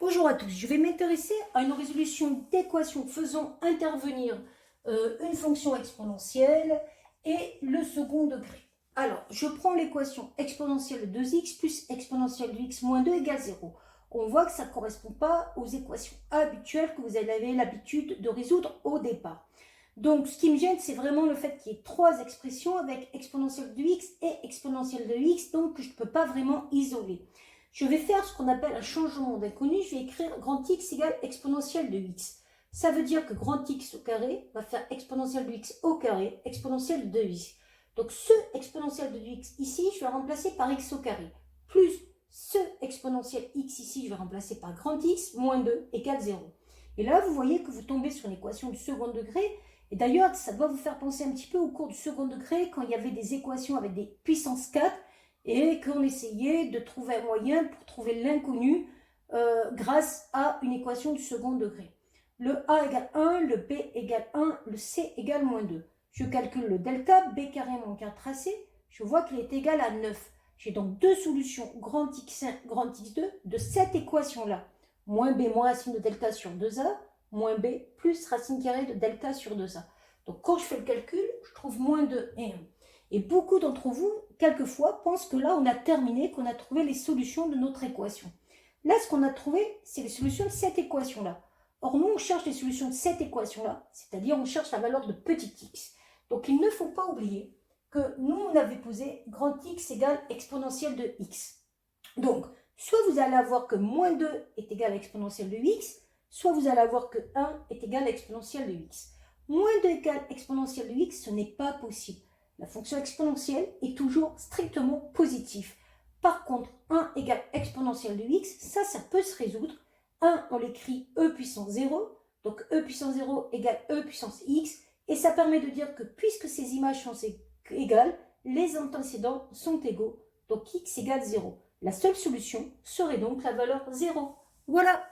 Bonjour à tous, je vais m'intéresser à une résolution d'équation faisant intervenir une fonction exponentielle et le second degré. Alors, je prends l'équation exponentielle de 2x plus exponentielle de x moins 2 égale 0. On voit que ça ne correspond pas aux équations habituelles que vous avez l'habitude de résoudre au départ. Donc, ce qui me gêne, c'est vraiment le fait qu'il y ait trois expressions avec exponentielle de x et exponentielle de x, donc que je ne peux pas vraiment isoler. Je vais faire ce qu'on appelle un changement d'inconnu. Je vais écrire grand X égale exponentielle de x. Ça veut dire que grand X au carré va faire exponentielle de x au carré, exponentielle de x. Donc ce exponentielle de x ici, je vais remplacer par x au carré. Plus ce exponentielle x ici, je vais remplacer par grand X moins 2 égale 0. Et là, vous voyez que vous tombez sur une équation du second degré. Et d'ailleurs, ça doit vous faire penser un petit peu au cours du second degré, quand il y avait des équations avec des puissances 4, et qu'on essayait de trouver un moyen pour trouver l'inconnu grâce à une équation du second degré. Le A égale 1, le B égale 1, le C égale moins 2. Je calcule le delta, B carré moins 4AC, je vois qu'il est égal à 9. J'ai donc deux solutions, grand X1, grand X2, de cette équation-là. Moins B moins racine de delta sur 2A, moins B plus racine carrée de delta sur 2A. Donc quand je fais le calcul, je trouve moins 2 et 1. Et beaucoup d'entre vous, quelquefois, pensent que là, on a terminé, qu'on a trouvé les solutions de notre équation. Là, ce qu'on a trouvé, c'est les solutions de cette équation-là. Or, nous, on cherche les solutions de cette équation-là, c'est-à-dire on cherche la valeur de petit x. Donc, il ne faut pas oublier que nous, on avait posé grand X égale exponentielle de x. Donc, soit vous allez avoir que moins 2 est égal à exponentielle de x, soit vous allez avoir que 1 est égal à exponentielle de x. Moins 2 égale exponentielle de x, ce n'est pas possible. La fonction exponentielle est toujours strictement positive. Par contre, 1 égale exponentielle de x, ça peut se résoudre. 1, on l'écrit e puissance 0, donc e puissance 0 égale e puissance x, et ça permet de dire que puisque ces images sont égales, les antécédents sont égaux, donc x égale 0. La seule solution serait donc la valeur 0. Voilà.